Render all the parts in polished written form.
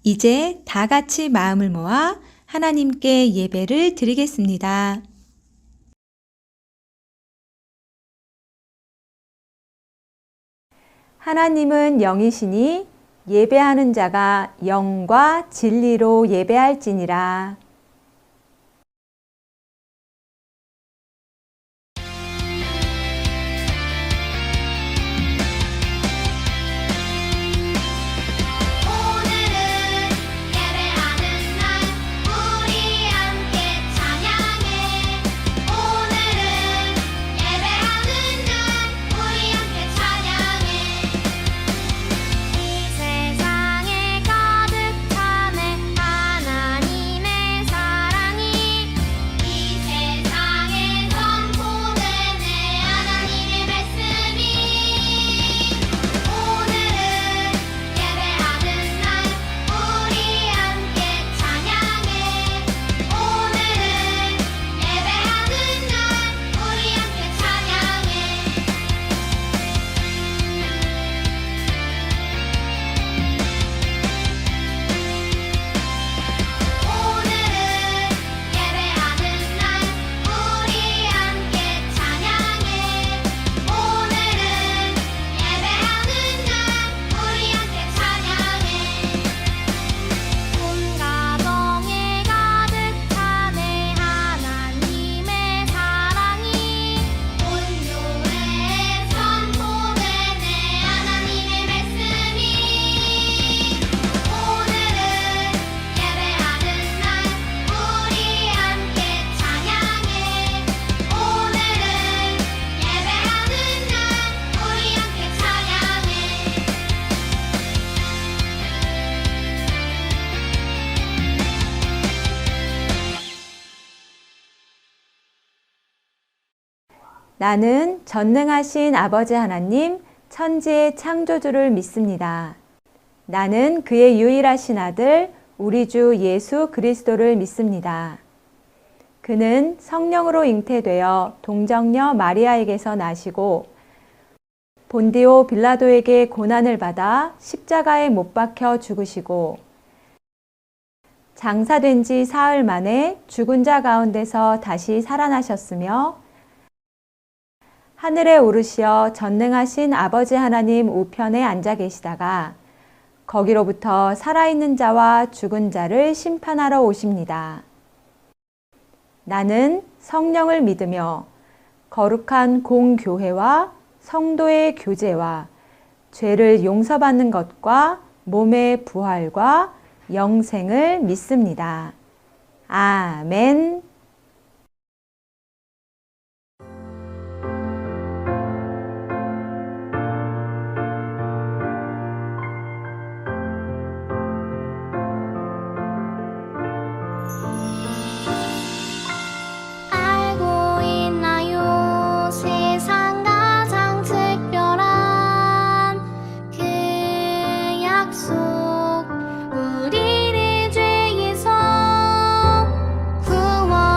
이제 다 같이 마음을 모아 하나님께 예배를 드리겠습니다. 하나님은 영이시니 예배하는 자가 영과 진리로 예배할지니라. 나는 전능하신 아버지 하나님, 천지의 창조주를 믿습니다. 나는 그의 유일하신 아들, 우리 주 예수 그리스도를 믿습니다. 그는 성령으로 잉태되어 동정녀 마리아에게서 나시고 본디오 빌라도에게 고난을 받아 십자가에 못 박혀 죽으시고 장사된 지 사흘 만에 죽은 자 가운데서 다시 살아나셨으며 하늘에 오르시어 전능하신 아버지 하나님 우편에 앉아 계시다가 거기로부터 살아있는 자와 죽은 자를 심판하러 오십니다. 나는 성령을 믿으며 거룩한 공교회와 성도의 교제와 죄를 용서받는 것과 몸의 부활과 영생을 믿습니다. 아멘. 우리를 죄에서 구원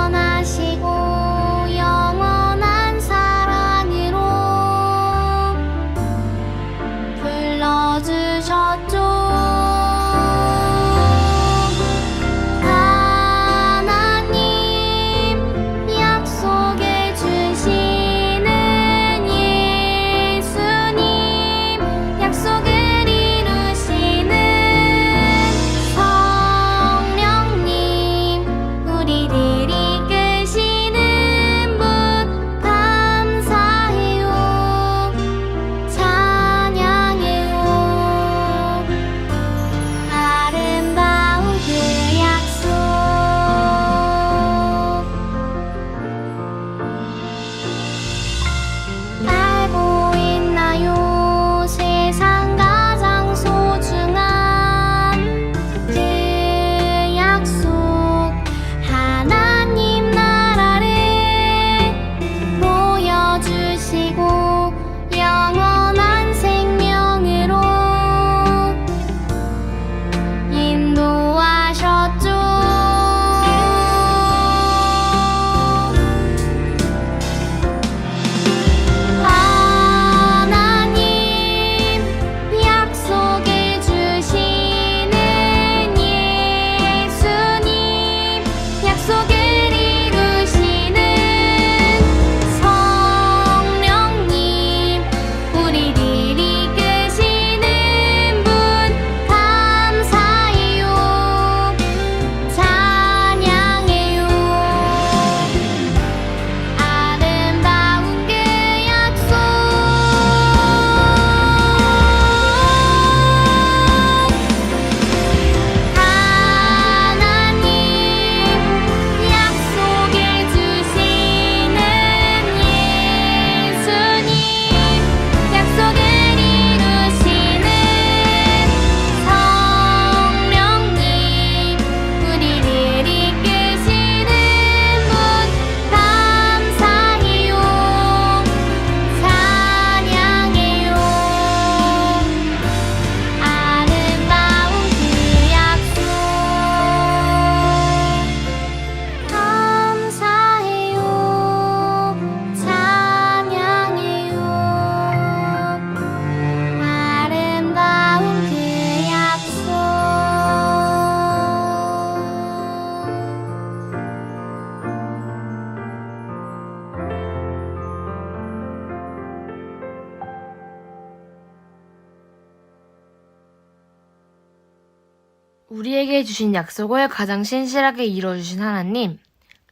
우리에게 주신 약속을 가장 신실하게 이뤄주신 하나님,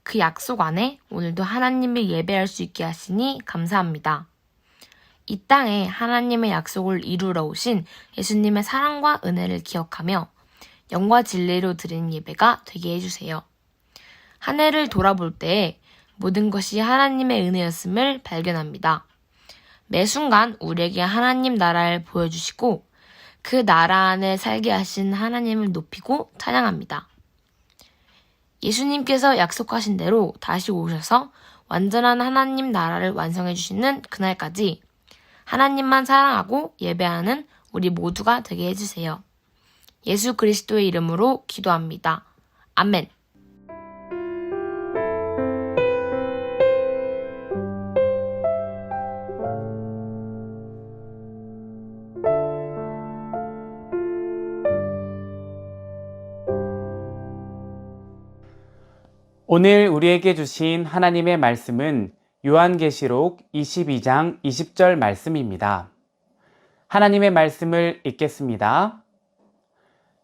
그 약속 안에 오늘도 하나님을 예배할 수 있게 하시니 감사합니다. 이 땅에 하나님의 약속을 이루러 오신 예수님의 사랑과 은혜를 기억하며 영과 진리로 드리는 예배가 되게 해주세요. 한 해를 돌아볼 때 모든 것이 하나님의 은혜였음을 발견합니다. 매 순간 우리에게 하나님 나라를 보여주시고 그 나라 안에 살게 하신 하나님을 높이고 찬양합니다. 예수님께서 약속하신 대로 다시 오셔서 완전한 하나님 나라를 완성해 주시는 그날까지 하나님만 사랑하고 예배하는 우리 모두가 되게 해주세요. 예수 그리스도의 이름으로 기도합니다. 아멘. 오늘 우리에게 주신 하나님의 말씀은 요한계시록 22장 20절 말씀입니다. 하나님의 말씀을 읽겠습니다.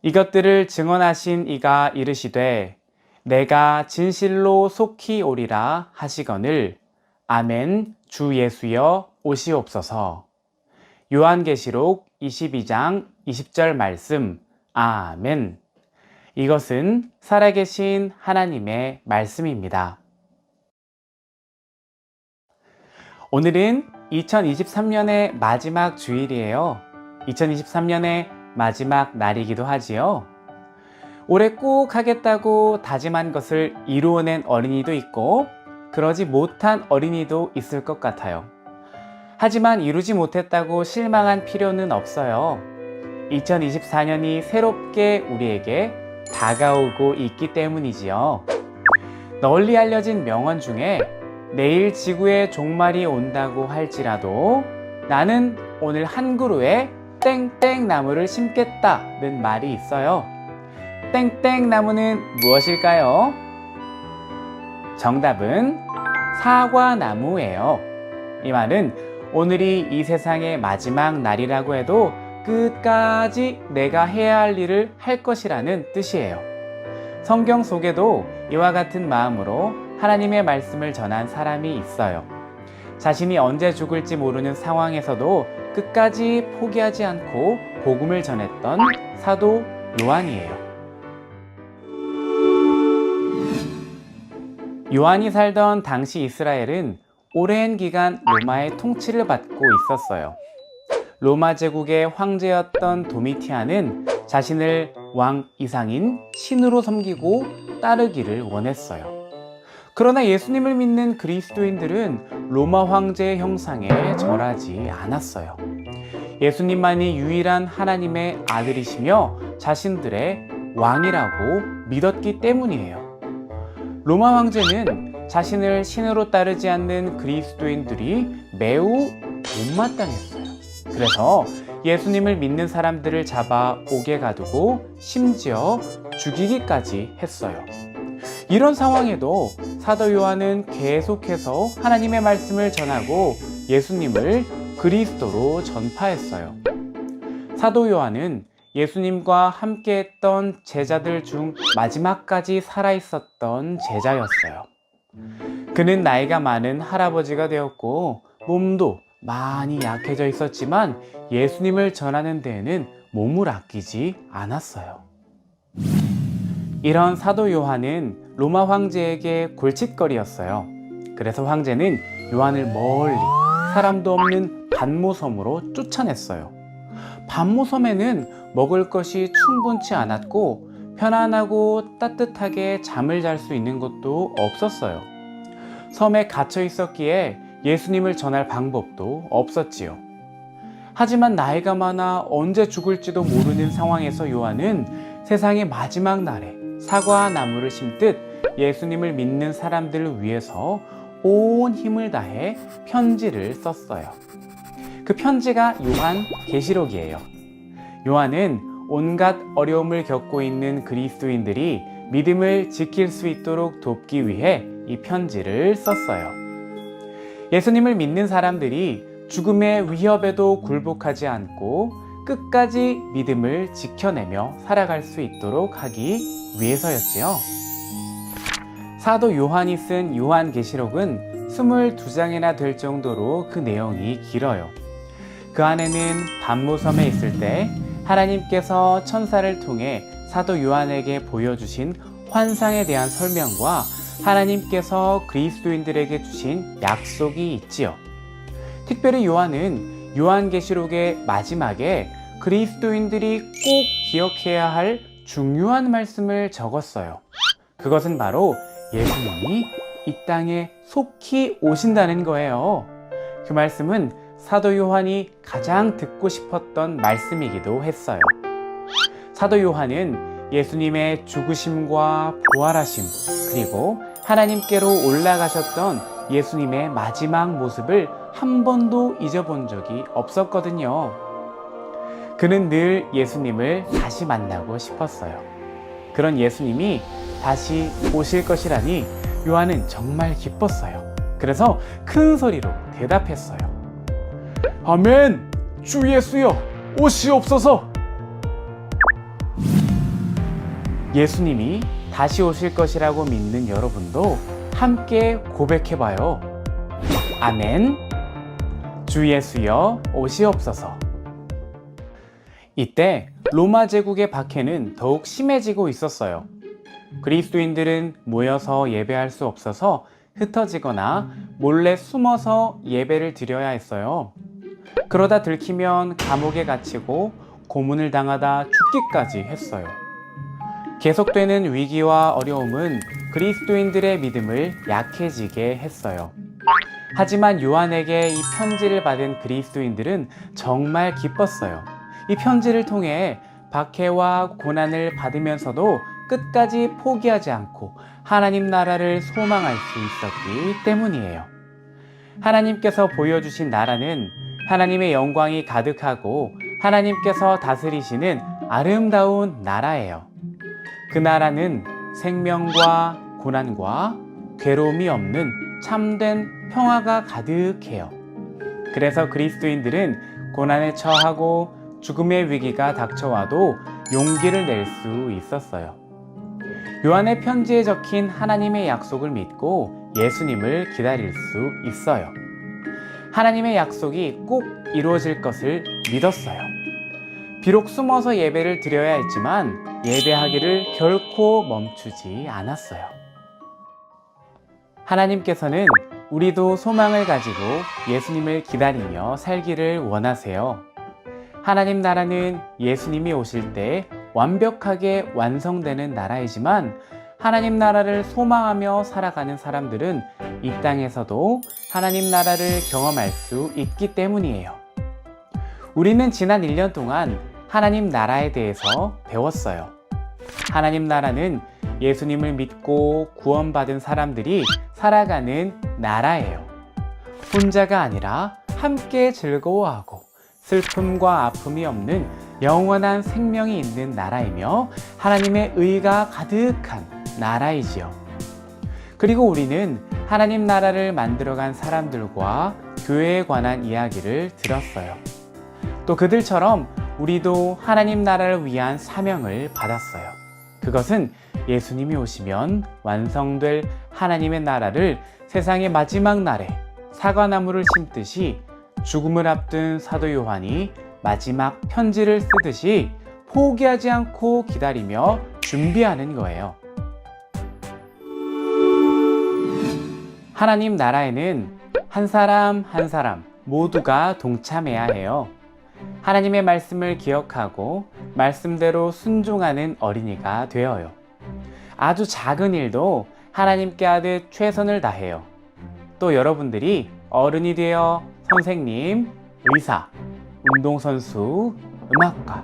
이것들을 증언하신 이가 이르시되 내가 진실로 속히 오리라 하시거늘 아멘 주 예수여 오시옵소서. 요한계시록 22장 20절 말씀 아멘. 이것은 살아계신 하나님의 말씀입니다. 오늘은 2023년의 마지막 주일이에요. 2023년의 마지막 날이기도 하지요. 올해 꼭 하겠다고 다짐한 것을 이루어낸 어린이도 있고 그러지 못한 어린이도 있을 것 같아요. 하지만 이루지 못했다고 실망한 필요는 없어요. 2024년이 새롭게 우리에게 다가오고 있기 때문이지요. 널리 알려진 명언 중에 내일 지구에 종말이 온다고 할지라도 나는 오늘 한 그루에 땡땡 나무를 심겠다는 말이 있어요. 땡땡 나무는 무엇일까요? 정답은 사과나무예요. 이 말은 오늘이 이 세상의 마지막 날이라고 해도 끝까지 내가 해야 할 일을 할 것이라는 뜻이에요. 성경 속에도 이와 같은 마음으로 하나님의 말씀을 전한 사람이 있어요. 자신이 언제 죽을지 모르는 상황에서도 끝까지 포기하지 않고 복음을 전했던 사도 요한이에요. 요한이 살던 당시 이스라엘은 오랜 기간 로마의 통치를 받고 있었어요. 로마 제국의 황제였던 도미티안은 자신을 왕 이상인 신으로 섬기고 따르기를 원했어요. 그러나 예수님을 믿는 그리스도인들은 로마 황제의 형상에 절하지 않았어요. 예수님만이 유일한 하나님의 아들이시며 자신들의 왕이라고 믿었기 때문이에요. 로마 황제는 자신을 신으로 따르지 않는 그리스도인들이 매우 못마땅했어요. 그래서 예수님을 믿는 사람들을 잡아 옥에 가두고 심지어 죽이기까지 했어요. 이런 상황에도 사도 요한은 계속해서 하나님의 말씀을 전하고 예수님을 그리스도로 전파했어요. 사도 요한은 예수님과 함께했던 제자들 중 마지막까지 살아있었던 제자였어요. 그는 나이가 많은 할아버지가 되었고 몸도 많이 약해져 있었지만 예수님을 전하는 데에는 몸을 아끼지 않았어요. 이런 사도 요한은 로마 황제에게 골칫거리였어요. 그래서 황제는 요한을 멀리 사람도 없는 반모섬으로 쫓아냈어요. 반모섬에는 먹을 것이 충분치 않았고 편안하고 따뜻하게 잠을 잘 수 있는 곳도 없었어요. 섬에 갇혀 있었기에 예수님을 전할 방법도 없었지요. 하지만 나이가 많아 언제 죽을지도 모르는 상황에서 요한은 세상의 마지막 날에 사과나무를 심듯 예수님을 믿는 사람들을 위해서 온 힘을 다해 편지를 썼어요. 그 편지가 요한계시록이에요. 요한은 온갖 어려움을 겪고 있는 그리스도인들이 믿음을 지킬 수 있도록 돕기 위해 이 편지를 썼어요. 예수님을 믿는 사람들이 죽음의 위협에도 굴복하지 않고 끝까지 믿음을 지켜내며 살아갈 수 있도록 하기 위해서였지요. 사도 요한이 쓴 요한계시록은 22장이나 될 정도로 그 내용이 길어요. 그 안에는 반모섬에 있을 때 하나님께서 천사를 통해 사도 요한에게 보여주신 환상에 대한 설명과 하나님께서 그리스도인들에게 주신 약속이 있지요. 특별히 요한은 요한계시록의 마지막에 그리스도인들이 꼭 기억해야 할 중요한 말씀을 적었어요. 그것은 바로 예수님이 이 땅에 속히 오신다는 거예요. 그 말씀은 사도 요한이 가장 듣고 싶었던 말씀이기도 했어요. 사도 요한은 예수님의 죽으심과 부활하심, 그리고 하나님께로 올라가셨던 예수님의 마지막 모습을 한 번도 잊어본 적이 없었거든요. 그는 늘 예수님을 다시 만나고 싶었어요. 그런 예수님이 다시 오실 것이라니 요한은 정말 기뻤어요. 그래서 큰 소리로 대답했어요. 아멘! 주 예수여, 오시옵소서! 예수님이 다시 오실 것이라고 믿는 여러분도 함께 고백해봐요. 아멘! 주 예수여, 오시옵소서! 이때 로마 제국의 박해는 더욱 심해지고 있었어요. 그리스도인들은 모여서 예배할 수 없어서 흩어지거나 몰래 숨어서 예배를 드려야 했어요. 그러다 들키면 감옥에 갇히고 고문을 당하다 죽기까지 했어요. 계속되는 위기와 어려움은 그리스도인들의 믿음을 약해지게 했어요. 하지만 요한에게 이 편지를 받은 그리스도인들은 정말 기뻤어요. 이 편지를 통해 박해와 고난을 받으면서도 끝까지 포기하지 않고 하나님 나라를 소망할 수 있었기 때문이에요. 하나님께서 보여주신 나라는 하나님의 영광이 가득하고 하나님께서 다스리시는 아름다운 나라예요. 그 나라는 생명과 고난과 괴로움이 없는 참된 평화가 가득해요. 그래서 그리스도인들은 고난에 처하고 죽음의 위기가 닥쳐와도 용기를 낼 수 있었어요. 요한의 편지에 적힌 하나님의 약속을 믿고 예수님을 기다릴 수 있어요. 하나님의 약속이 꼭 이루어질 것을 믿었어요. 비록 숨어서 예배를 드려야 했지만 예배하기를 결코 멈추지 않았어요. 하나님께서는 우리도 소망을 가지고 예수님을 기다리며 살기를 원하세요. 하나님 나라는 예수님이 오실 때 완벽하게 완성되는 나라이지만 하나님 나라를 소망하며 살아가는 사람들은 이 땅에서도 하나님 나라를 경험할 수 있기 때문이에요. 우리는 지난 1년 동안 하나님 나라에 대해서 배웠어요. 하나님 나라는 예수님을 믿고 구원받은 사람들이 살아가는 나라예요. 혼자가 아니라 함께 즐거워하고 슬픔과 아픔이 없는 영원한 생명이 있는 나라이며 하나님의 의가 가득한 나라이지요. 그리고 우리는 하나님 나라를 만들어간 사람들과 교회에 관한 이야기를 들었어요. 또 그들처럼 우리도 하나님 나라를 위한 사명을 받았어요. 그것은 예수님이 오시면 완성될 하나님의 나라를 세상의 마지막 날에 사과나무를 심듯이 죽음을 앞둔 사도 요한이 마지막 편지를 쓰듯이 포기하지 않고 기다리며 준비하는 거예요. 하나님 나라에는 한 사람 한 사람 모두가 동참해야 해요. 하나님의 말씀을 기억하고 말씀대로 순종하는 어린이가 되어요. 아주 작은 일도 하나님께 하듯 최선을 다해요. 또 여러분들이 어른이 되어 선생님, 의사, 운동선수, 음악가,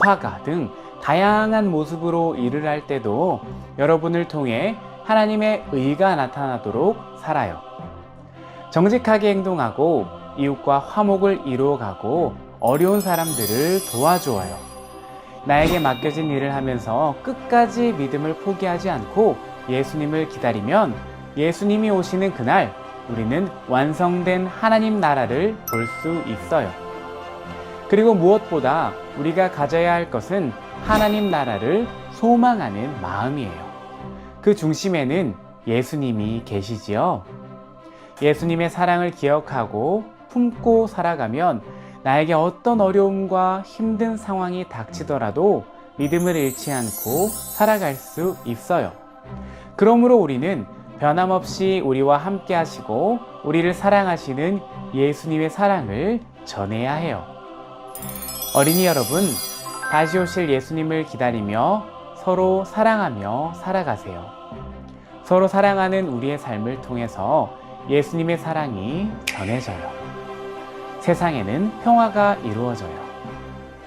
화가 등 다양한 모습으로 일을 할 때도 여러분을 통해 하나님의 의가 나타나도록 살아요. 정직하게 행동하고 이웃과 화목을 이루어가고 어려운 사람들을 도와주어요. 나에게 맡겨진 일을 하면서 끝까지 믿음을 포기하지 않고 예수님을 기다리면 예수님이 오시는 그날 우리는 완성된 하나님 나라를 볼 수 있어요. 그리고 무엇보다 우리가 가져야 할 것은 하나님 나라를 소망하는 마음이에요. 그 중심에는 예수님이 계시지요. 예수님의 사랑을 기억하고 품고 살아가면 나에게 어떤 어려움과 힘든 상황이 닥치더라도 믿음을 잃지 않고 살아갈 수 있어요. 그러므로 우리는 변함없이 우리와 함께 하시고 우리를 사랑하시는 예수님의 사랑을 전해야 해요. 어린이 여러분, 다시 오실 예수님을 기다리며 서로 사랑하며 살아가세요. 서로 사랑하는 우리의 삶을 통해서 예수님의 사랑이 전해져요. 세상에는 평화가 이루어져요.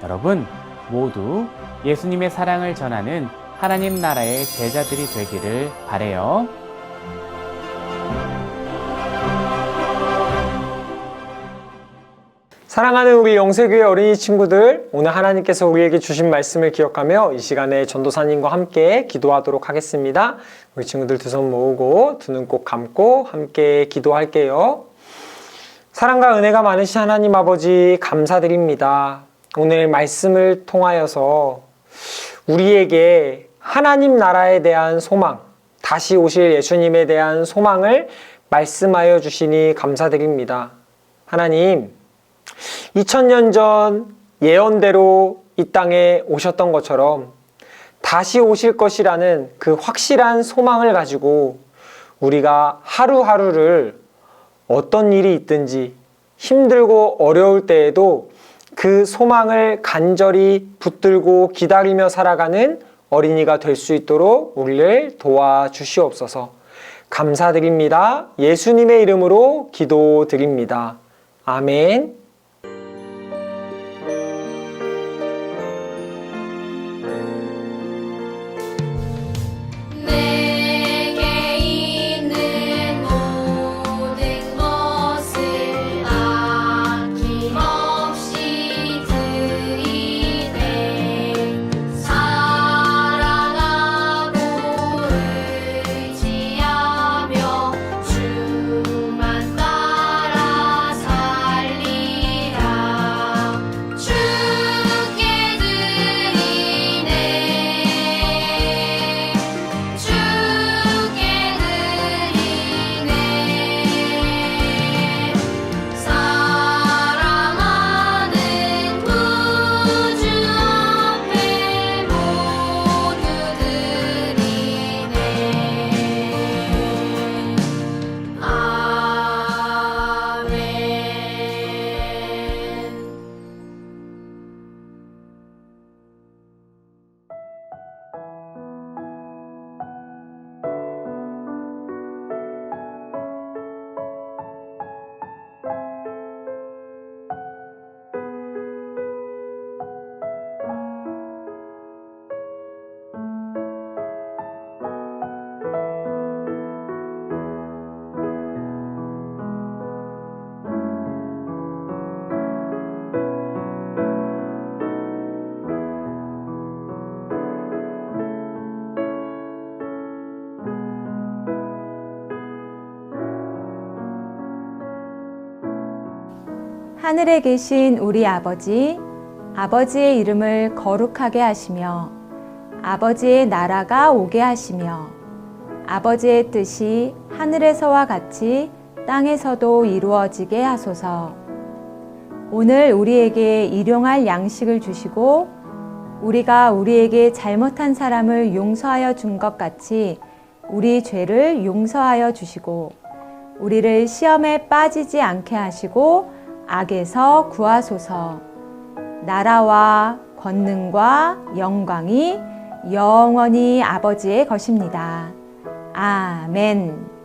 여러분, 모두 예수님의 사랑을 전하는 하나님 나라의 제자들이 되기를 바래요. 사랑하는 우리 영세교회 어린이 친구들, 오늘 하나님께서 우리에게 주신 말씀을 기억하며 이 시간에 전도사님과 함께 기도하도록 하겠습니다. 우리 친구들 두 손 모으고 두 눈 꼭 감고 함께 기도할게요. 사랑과 은혜가 많으신 하나님 아버지 감사드립니다. 오늘 말씀을 통하여서 우리에게 하나님 나라에 대한 소망, 다시 오실 예수님에 대한 소망을 말씀하여 주시니 감사드립니다. 하나님, 2000년 전 예언대로 이 땅에 오셨던 것처럼 다시 오실 것이라는 그 확실한 소망을 가지고 우리가 하루하루를 어떤 일이 있든지 힘들고 어려울 때에도 그 소망을 간절히 붙들고 기다리며 살아가는 어린이가 될 수 있도록 우리를 도와주시옵소서. 감사드립니다. 예수님의 이름으로 기도드립니다. 아멘. 하늘에 계신 우리 아버지, 아버지의 이름을 거룩하게 하시며 아버지의 나라가 오게 하시며 아버지의 뜻이 하늘에서와 같이 땅에서도 이루어지게 하소서. 오늘 우리에게 일용할 양식을 주시고 우리가 우리에게 잘못한 사람을 용서하여 준 것 같이 우리 죄를 용서하여 주시고 우리를 시험에 빠지지 않게 하시고 악에서 구하소서. 나라와 권능과 영광이 영원히 아버지의 것입니다. 아멘.